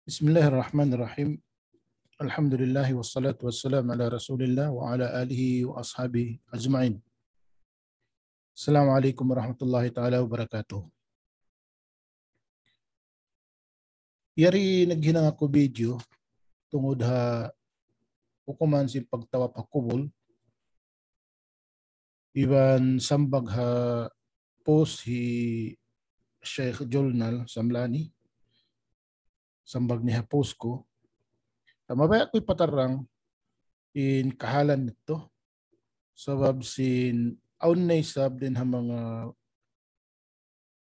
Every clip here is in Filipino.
Bismillahirrahmanirrahim. Alhamdulillah wassalatu wassalamu ala Rasulillah wa ala alihi wa ashabihi ajma'in. Assalamualaikum warahmatullahi taala wabarakatuh. Yari naghinang ako video tungod ha hukuman si pagtawa pa kubol. Iban sambag ha post hi Sheikh Jolnal Samlani. Sambag niya post ko. Mabaya ko'y patarang in kahalan nito. Sabab sin aunay sab din ha mga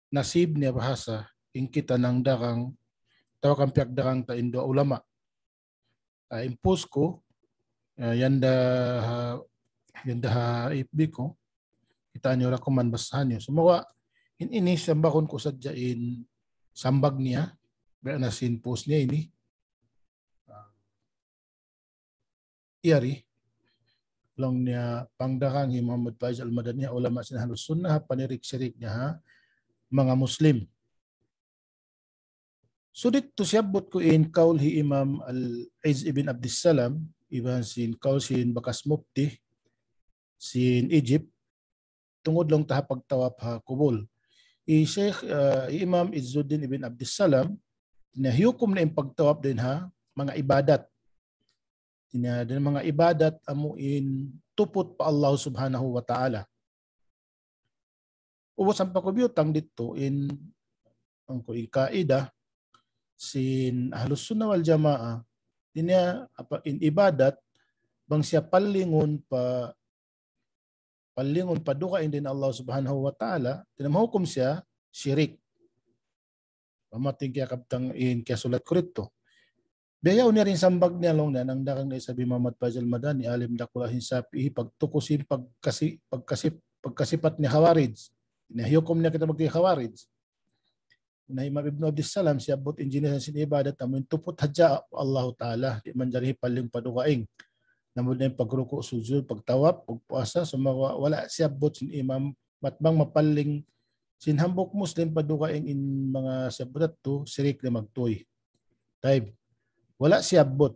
nasib niya bahasa in kita ng dakang tawag piak dakang ta indo ulama. Impose ko yanda FB ko kita niyo rakuman basahan niyo. Sumawa ini sambakon ko sadyain sambag niya ba na sin post niya ini. Iyari lang niya pangdakang hi Muhammad Faiz Al-Madani ulama sin Ahlus Sunnah panirik-sirik niya ha mga Muslim. Sudit to siyabot ko in kaul hi Imam Al-Iz ibn Abdissalam iban sin kaul sin bakas mufti sin Egypt tungod lang ta pagtawap ha kubol. Sheikh Imam Izzuddin ibn Abdissalam nahiukom na yung pagtawap din ha mga ibadat. Din mga ibadat amuin tupot pa Allah subhanahu wa ta'ala. Ubos ang pakubiyotang dito in ang kaida sin Ahlus Sunnah wal Jamaa dinya in ibadat bang siya palingon padukain din Allah subhanahu wa ta'ala tinamahukom siya syirik. Pamating kaya kaptang in kaya sulat ko rito. Dayaw niya rin sambag niya long na nang dakang na isabi Muhammad Faiz Al-Madani alim dakulahin sapi pagtukusin pagkasipat ni Khawarij. Inahiyukom niya kita magki-Khawarij. Na Imam Ibn Abdissalam siya bot engineer sin ibadat amun tupot hadja Allah Ta'ala di man jari paling padukaing. Namun na yung pagruko, sujud, pagtawap, pagpuasa, sumawa, wala siya bot sin imam matbang mapaling sinhambok Muslim padukaing in mga sabudat to sirik na magtoy. Type. Wala siya bot.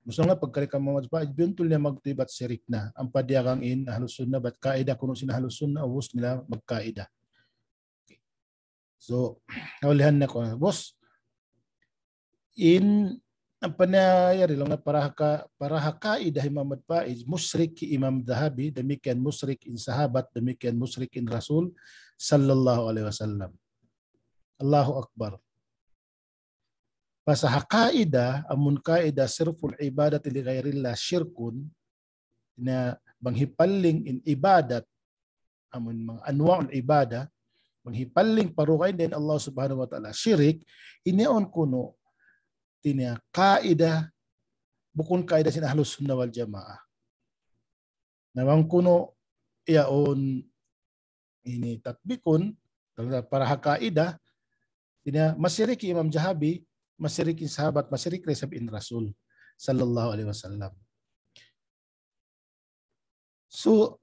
Gusto nga pagkarika Muhammad Faiz bintul niya magtoy bat sirik na. Ang padiyakang in Ahlus Sunnah bat kaida kuno sin Ahlus Sunnah ubos nila magkaida. So, naulihan na ko. Boss, in ang panayari lang na para hakaidah Muhammad Faiz, musyrik ki Imam Dhahabi, demikian musyrik in sahabat, demikian musyrik in Rasul, sallallahu alaihi wasallam. Allahu Akbar. Basta hakaidah, amun kaidah sirful ibadat li ghairillah syirkun, na banghipaling in ibadat, amun mga anwa'ul ibadah, manghipaling parukain din Allah subhanahu wa ta'ala syirik inion kuno tinya kaidah bukun kaidah sin Ahlus Sunnah wal Jamaah namang kuno iaon ini tatbikun para kaidah tinya masyirik Imam Dhahabi masyirik sahabat masyirik resab in Rasul sallallahu alaihi wasallam. So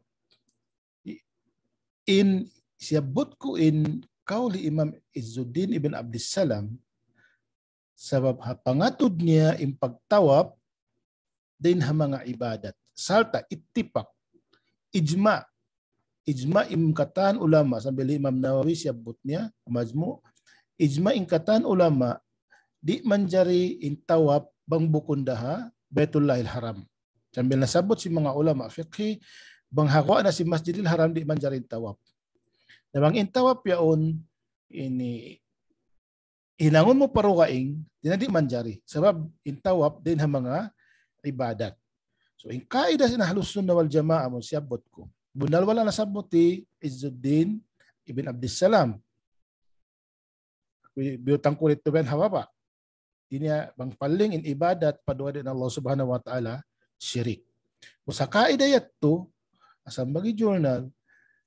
in siyabot ko in kauli Imam Izzuddin ibn Abdissalam sabab pangatod niya in pagtawap din ha mga ibadat. Salta ittipak ijma imkatan ulama sambil Imam Nawawi siyabot niya majmu ijma imkatan ulama di manjari in tawap bang bukundaha Baitullahil Haram. Sambil nasabot si mga ulama fiqhi bang hakwa na si Masjidil Haram di manjari tawap. Namang intawap yaon ini hinangon mo parukaing dinadi manjari sabab intawap din ha mga ibadat. So in kaidah sin Ahlus Sunnah wal Jamaah mo siyabot ko. Bunal wala nasabot ti Izzuddin ibn Abdissalam. Biyutang kulit to ben hawapa. Dinya bang paling in ibadat padua din Allah subhanahu wa ta'ala syirik. Sa kaidah yato asam bagi journal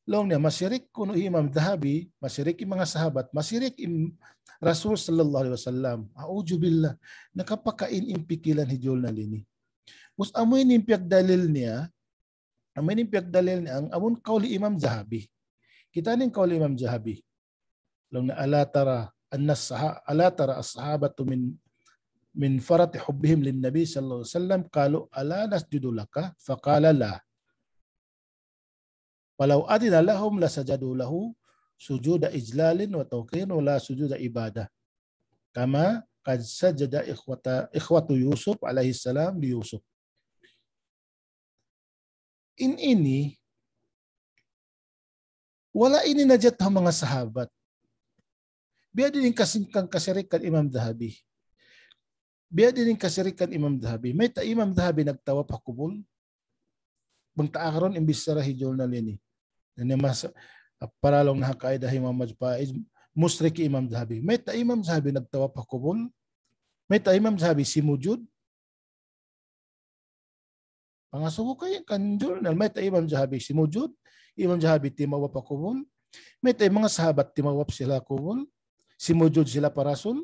long niya masyirik kuno Imam Dhahabi, masyirik yung mga sahabat, masyirik yung Rasul sallallahu alaihi wasallam. A'udzubillah, nakapakain impikilan hijol na lini. Mus amoy nimpiag dalil niya ang amun kauli Imam Dhahabi. Kita ning kauli Imam Dhahabi. Long na ala tara as-sahabatu min min farati hubbihim lin Nabi sallallahu alaihi wasallam qalu ala nasjudu laka faqala la walau adina lahum lasajadu lahu sujuda ijlalin wa tawqirin wa la sujuda ibadah kama qad sajada ikhwatu Yusuf alaihi salam li Yusuf. Ini wala ini najat ang mga sahabat. Biya din kasingkang kasirikan Imam Dhahabi. Biya din kasirikan Imam Dhahabi. May ta Imam Dhahabi nagtawa pakubul. Bang taakaron imbis sa rahijol na lini. Mas paralong nakakaida Muhammad Faiz musrik Imam Dhahabi. May ta Imam Dhahabi nagtawa pakubul. May ta Imam Dhahabi simujud. Pangasuko kayo kan journal. May ta Imam Dhahabi simujud. Imam Dhahabi timawap pakubul. May ta mga sahabat timawap sila kubul. Simujud sila pa Rasul.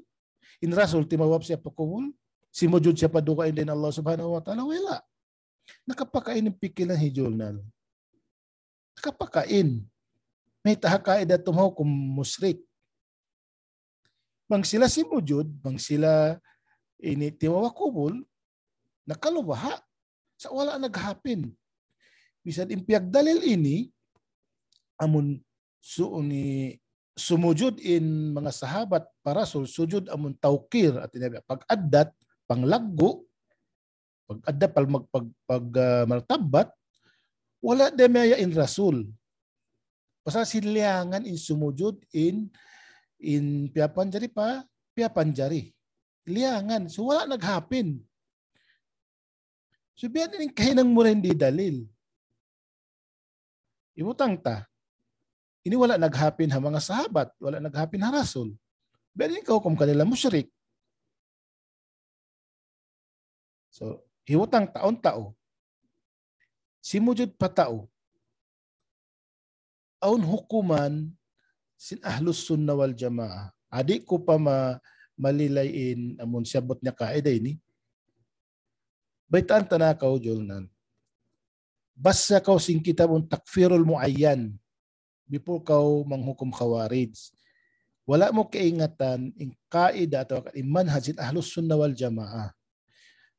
In Rasul timawap siya pakubul. Simujud siya padukain din Allah subhanahu wa ta'ala. Wala. Nakapakain ng pikilan hijulnal. Nakapakain. May tahakain na tumaw kung musrik. Bang sila simujud, bang sila timawakubul, nakalubaha. Sa wala naghapin. Bisan impiag dalil ini, amun sumujud in mga sahabat para sujud amun tawkir at pag-addat, panglaggo, pag-adda maltabat, wala demaya in Rasul. Pasal sinliangan in sumujud in piapanjari pa, piapanjari. Liangan. So wala naghapin. So biyan din kahinang mo rin di dalil. Imutang ta. Ini wala naghapin ha mga sahabat, wala naghapin ha Rasul. Biyan din ikaw kung kanila musyrik. So, hiwutang taon-tao. Simujud pa tao. Aun hukuman sin ahlus sunna wal jamaah. Adik ko pa malilayin amon siyabot niya kaida ini. Baitaan tanakaw jolnan. Basta kaw sing kitabun takfirul muayyan before kaw manghukum khawarij. Wala mo kaingatan in kaida atau in manhaj ahlus sunna wal jamaah.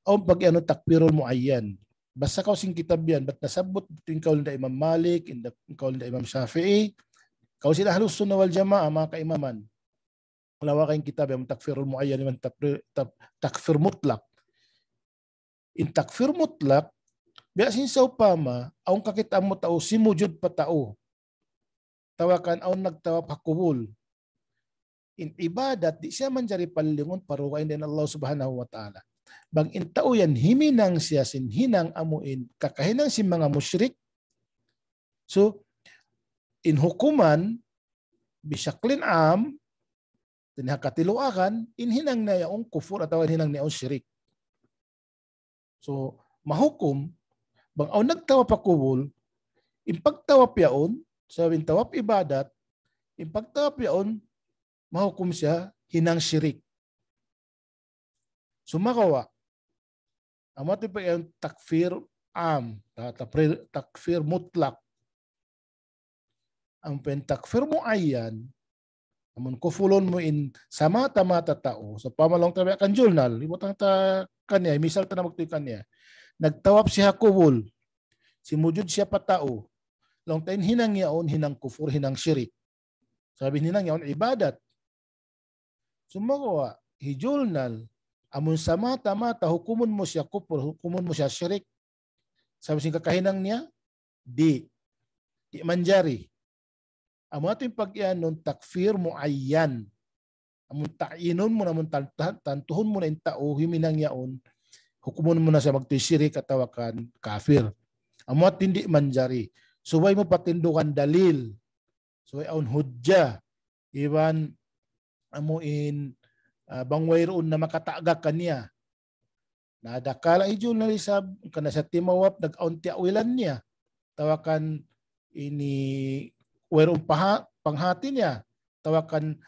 O pag ano takfirul muayyan. Basta kaw sing kitab yan, ba't nasabot in kaul na Imam Malik, in kaul na Imam Shafi'i, kaw sila ahlus sunna wal jamaah, mga kaimaman. Wala kayong kitab yung takfirul muayyan, yung takfir mutlak. In takfir mutlak, biasin sa upama, aung kakita mo tao, simujud pa tao. Tawakan, aung nagtawa pakubul. In ibadat, di siya man jari palingon, parukain din Allah subhanahu wa ta'ala. Bang intao yan, himinang siya sinhinang amuin, kakahinang si mga musyrik. So, in hukuman, bisyaklin tinakatiluakan, inhinang na yaong kufur at hinang na yaong syirik. So, mahukum, bang aw nagtawa pakubul, impagtawap yaon, sabing tawap ibadat, impagtawap yaon, mahukum siya, hinang syirik. Sumakawa, amati pa yung takfir takfir mutlak. Ang takfir muayyan, amun kufulon mo in sa mata-mata tao, sa pamalong tabi kan journal, ibutang ta kanya, misal ta na magtuy kanya, nagtawap siya kubul, simujud siya pa tao, long tayo hinang yaon, hinang kufur, hinang syirik. Sabi hinang yaon, ibadat. Sumakawa, hijulnal, amun sa mata-mata, hukumun mo siya kufur, hukumun mo siya syirik. Sabi sing kakahinang niya, di manjari. Amun ato yung pag-iyan takfir muayyan. Amun ta'inon mo, amun tantuhon mo na yung tao, himinang yaon, hukumun mo na siya magtisyirik at tawakan kafir. Amun at hindi manjari. Suway mo patindukan dalil. Suway aun hudja. Iwan amuin bangway roon na makatagak kanya. Nadakala ijul na lisab, kana sa timawap, nag-aunti awilan niya. Tawakan ini wayroon panghati niya. Tawakan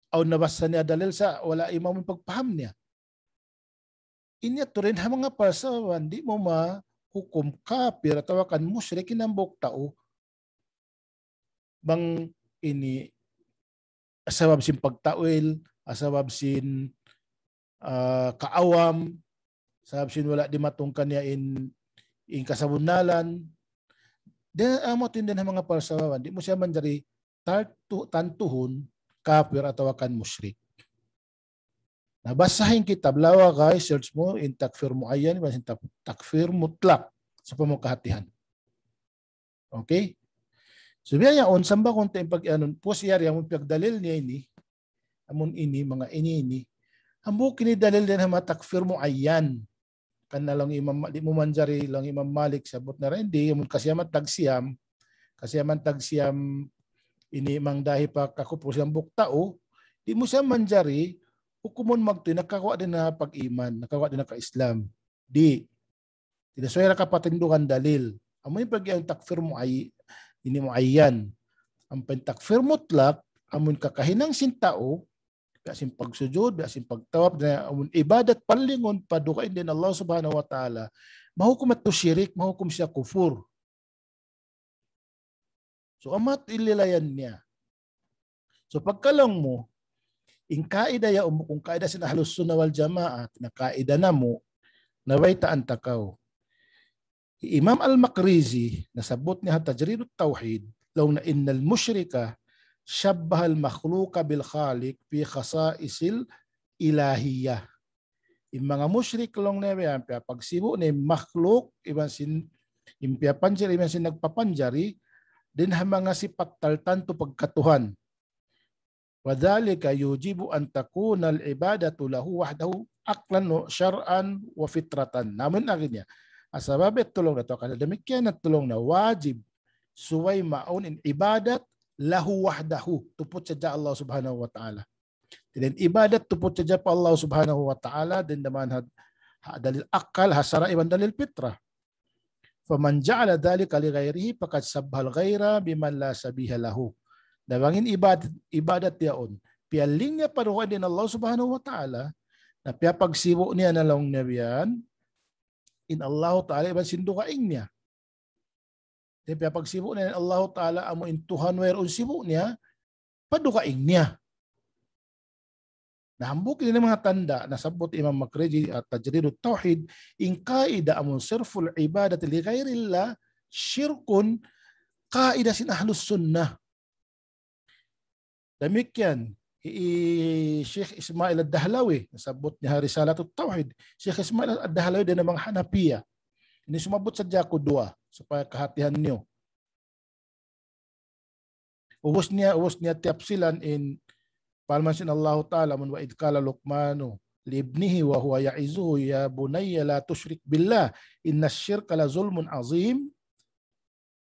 aun nabasa niya dalil sa wala imam pagpaham niya. Inya to rin ha mga pasawan, di mo mahukum kafir at tawakan musyrikin ang buk tao. Bang ini asabab sin pagtawil, asabab sin kaawam, sabsin wala di matungkan niya in kasabunalan. Then amo din mga parsawawan, di mo siya man dari tantuhon kafir atau kan musyrik. Nabasahin kitab lawa guys, search mo in takfir muayyan, in takfir mutlak sa pamukahatihan. Okay? So biya on samba konti pag anon po siya yung pagdalil niya ini amon ini mga ini ambo kini dalil din ha takfir muayyan. Kan na lang imam di mo manjari lang Imam Malik sabot na rin di mun kasyaman tagsiyam ini mang dahi pa kakupo siyang buktao di mo siya manjari hukumon magti nakakuha din na pag-iman nakakuha din na ka-Islam di tinaswera ka patindukan dalil amoy pag yung takfir ini muayyan ang takfir mutlak amon kakahinang sintao biasin pagsujud, biasin pagtawab, na ibadat palingon, padukain din Allah subhanahu wa ta'ala, mahukum ito syirik, mahukum siya kufur. So amat ililayan niya. So pagkalang mo, in kaida ya kung kaida sin ahlus sunnah wal jamaah, na kaida na mo, nawaitaan takaw. Imam al-Maqrizi, nasabot niya tajridut tawhid, law na innal musyrika, syabbahal makhluqa bil khaliq fi khasaisil ilahiyah. Yung mga musyrik long na yan, pagsibo ni makhluk, iban sin impia panjari, iban sin nagpapanjari, din ha mga sifat taltanto pagkatuhan. Wadhalika yujibu an takuna al-ibadatu lahu wahdahu aklan no syar'an wa fitratan. Namun akhirnya, asababit tulong na to, kada demikian at tulong na wajib suway maun in ibadat lahu wahdahu, tupot saja Allah subhanahu wa ta'ala. Dan ibadat tupot saja pa Allah subhanahu wa ta'ala, din naman dalil akal, hasara iban dalil fitrah. Faman ja'ala dhalika li ghairihi faqad sabbahal ghaira biman la sabiha lahu. Dawangin ibadat yaon. Pialing niya paruhan din Allah subhanahu wa ta'ala, na pagsibo niya na lang nabiyan, in Allah ta'ala iban sindukaing niya. Di pagsibo niya Allah Ta'ala amo intuhan whereon sibo niya, padukaing niya. Nahambuk din ng mga tanda, nasabot Imam Maqrizi at tajridut tawhid, in kaida amon sirful ibadat li ghairillah, syirkun, kaida sin ahlus sunnah. Demikian, Syekh Ismail ad-Dahlawi, nasabot niya risalatut tawhid, Syekh Ismail ad-Dahlawi din ng mga Hanafiya. Ini sumabot sa Jaco 2 supaya kehatian niyo. Uwas niya tiapsilan in palmansin Allah Ta'ala man wa idkala Luqmanu libnihi wa huwa ya'izuhu ya bunayya la tusyrik billah inna syirka la zulmun azim.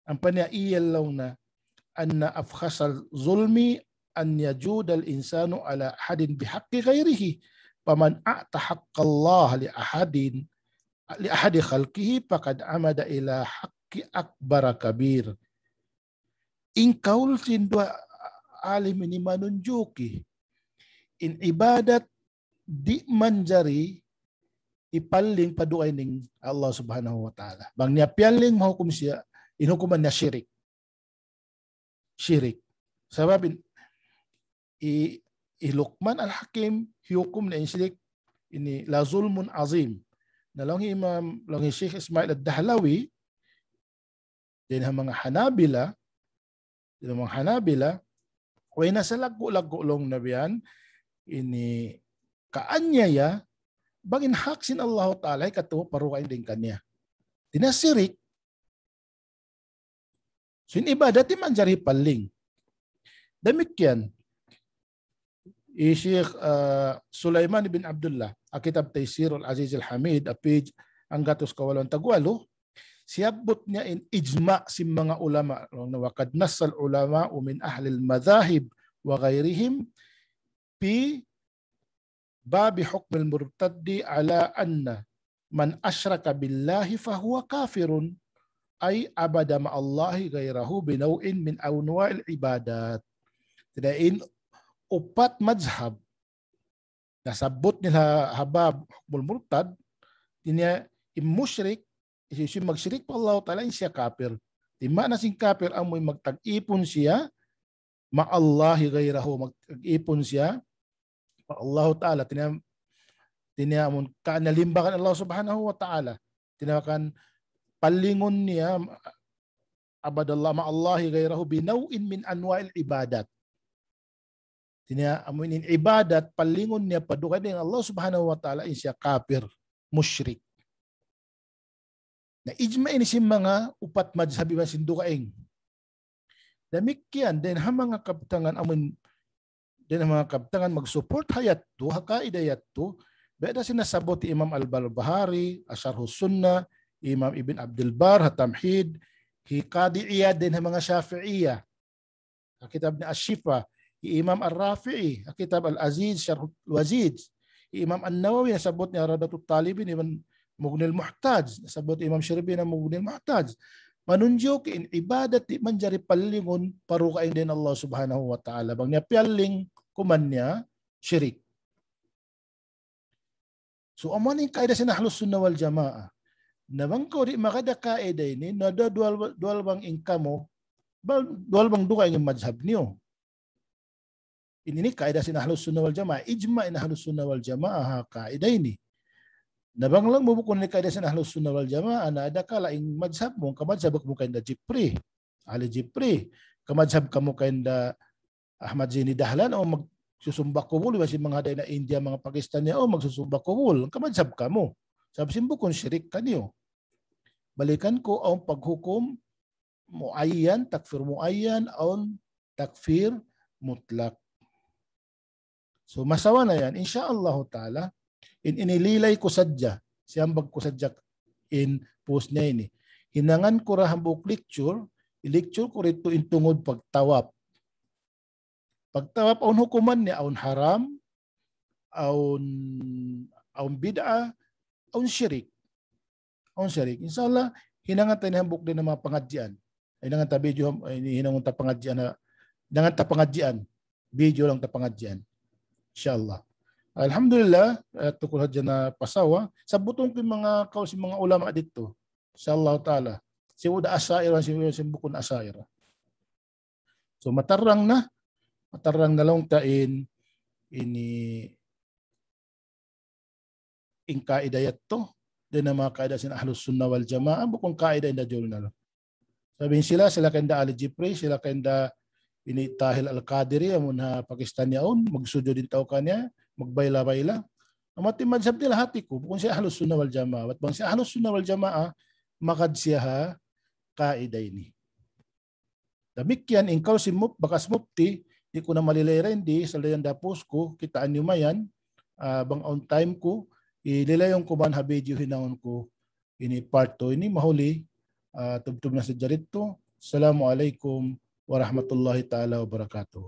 Ang paniyaiyal law na anna afkhasal zulmi an yajudal insanu ala ahadin bihaqqi ghairihi paman a'ta haqqallah li ahadi khalqihi faqad amada ila haqqi akbar kabir. Ingkaul sindwa alim ini manunjuki in ibadat di manjari ipaling paduay ning Allah subhanahu wa ta'ala. Bang niya pialing mahukum siya, inukuman niya syirik. Syirik. Sababin, Luqman al-Hakim, hiukum na syirik, ini la zulmun azim. Nalong Imam, lang Syekh Ismail ad-Dahlawi, din ang mga Hanabila, kung nasa lago-lago long na biyan, ini kaanyaya, bagin haksin Allah Ta'ala, katuwa parukain din kanya. Tinasirik. So in ibadat, manjari paling. Demikian, Syekh Sulaiman bin Abdullah, Kitab Taysir al-Aziz al-Hamid, page ang gatos kawalon tagwalo, siyabot niya in ijma si mga ulama, wakad nasal ulama min ahli al-madhahib wa ghayrihim fi babi hukm al-murtaddi ala anna man asyraka billahi fahuwa kafirun ay abada ma'allahi ghayrahu binawin min awnwa'il ibadat. Tinain upat mazhab nasabot nila habab hukmul murtad niya musyrik siya magsyrik pa Allah Ta'ala siya kafir. Tima na sing kafir amoy magtag-ipon siya ma'allahi ghayrahu, magtag-ipon siya pa Allah Ta'ala. tiniamun kaanalimbakan Allah subhanahu wa ta'ala. Tinawakan palingon niya abadallah ma'allahi gairahu binawin min anwa'il ibadat. Tiniamun in ibadat palingon niya paduka din Allah subhanahu wa ta'ala insya kafir, musyrik. Na ijma ini si mga upat madsabi man sindukaing. Demikian din ha mga kaptangan amun din ang mga kaptangan mag-support hayat to, hakaidayat to, beda sinasabot ti Imam Al-Barbahari, Asharhus Sunnah, Imam Ibn Abdul Bar, Hatamhid, Qadi Iyad din ang mga Shafi'iyah, kitab ni Ash-Shifa, Imam Al-Rafi'i, kitab Al-Aziz, Syarh Al-Waziz, Imam An-Nawawi, nasabot ni Radatul Talibin, Imam Mughnil Muhtaj, nasabot Imam Shirbi na Mughnil Muhtaj. Manunjo in ibadat di manjari palingon parukain din Allah subhanahu wa ta'ala. Bang niya pialing kuman niya syirik. So aman yung kaida sa Ahlus Sunnah wal Jamaah. Nabang ko di makada kaida ini nada dual bang ingkamo dual bang duka yung madhab niyo. Ini kaida sa Ahlus Sunnah wal Jamaah. Ijma in Ahlus Sunnah wal Jamaah kaida ini. Nabang lang mubukon ni kaida sa Ahlus Sunnah wal Jamaah na ada kala ing madhab mo kamadhab mo kainda Jipri, Ali Jipri, kamadhab kamo kainda Ahmad Zaini Dahlan o magsusumba kubul basi mga haday na India, mga Pakistan niya o magsusumba kubul, kamadhab kamo. Sabi simbukon syirik kaniyo. Balikan ko ang paghukom muayyan, takfir muayyan o takfir mutlak. So masawa na yan insyaallah taala. Inililay ko sadya, siyang bag ko sadya in post na ini. Hinangan ko rahambok lecture, i-lecture ko rito in tungod pagtawap. Pagtawap, aun hukuman niya, aun haram, aun bid'a, aun syirik. Aun syirik. Inshallah, hinangan tayo hambok din ng mga pangadyan. Hinangan ta video, hinangan ta pangadyan na, hinangan ta pangadyan. Video lang ta pangadyan. Inshallah. Alhamdulillah, tukul hadya na pasawa. Sa butong yung mga kausi mga ulama dito. Inshallah ta'ala. Si Uda Asaira, si Bukun Asaira. So matarang na lang tain ini in kaidayat to. Din ang mga kaida sin Ahlus Sunnah wal Jamaah. Bukong kaida in da jol na lang. Sabihin sila kanda Ali Jipri, sila kanda ini Tahil Al-Qadiri, amun ha Pakistan yaon, magsujo din tao kanya. Magbayla-bayla. Amati madhab nila hati ko kung si Ahlus Sunnah wal Jamaah. At bang si Ahlus Sunnah wal Jamaah makad siya ha kaida ini. Damikyan ingkaw si bakas mufti di ko na malilay di sa layan dapos ko kitaan niyo mayan bang on time ko ililayon ko man ha video hinaon ko ini part 2 ini mahuli tubtub na sa jarito. Assalamualaikum warahmatullahi taala wabarakatuh.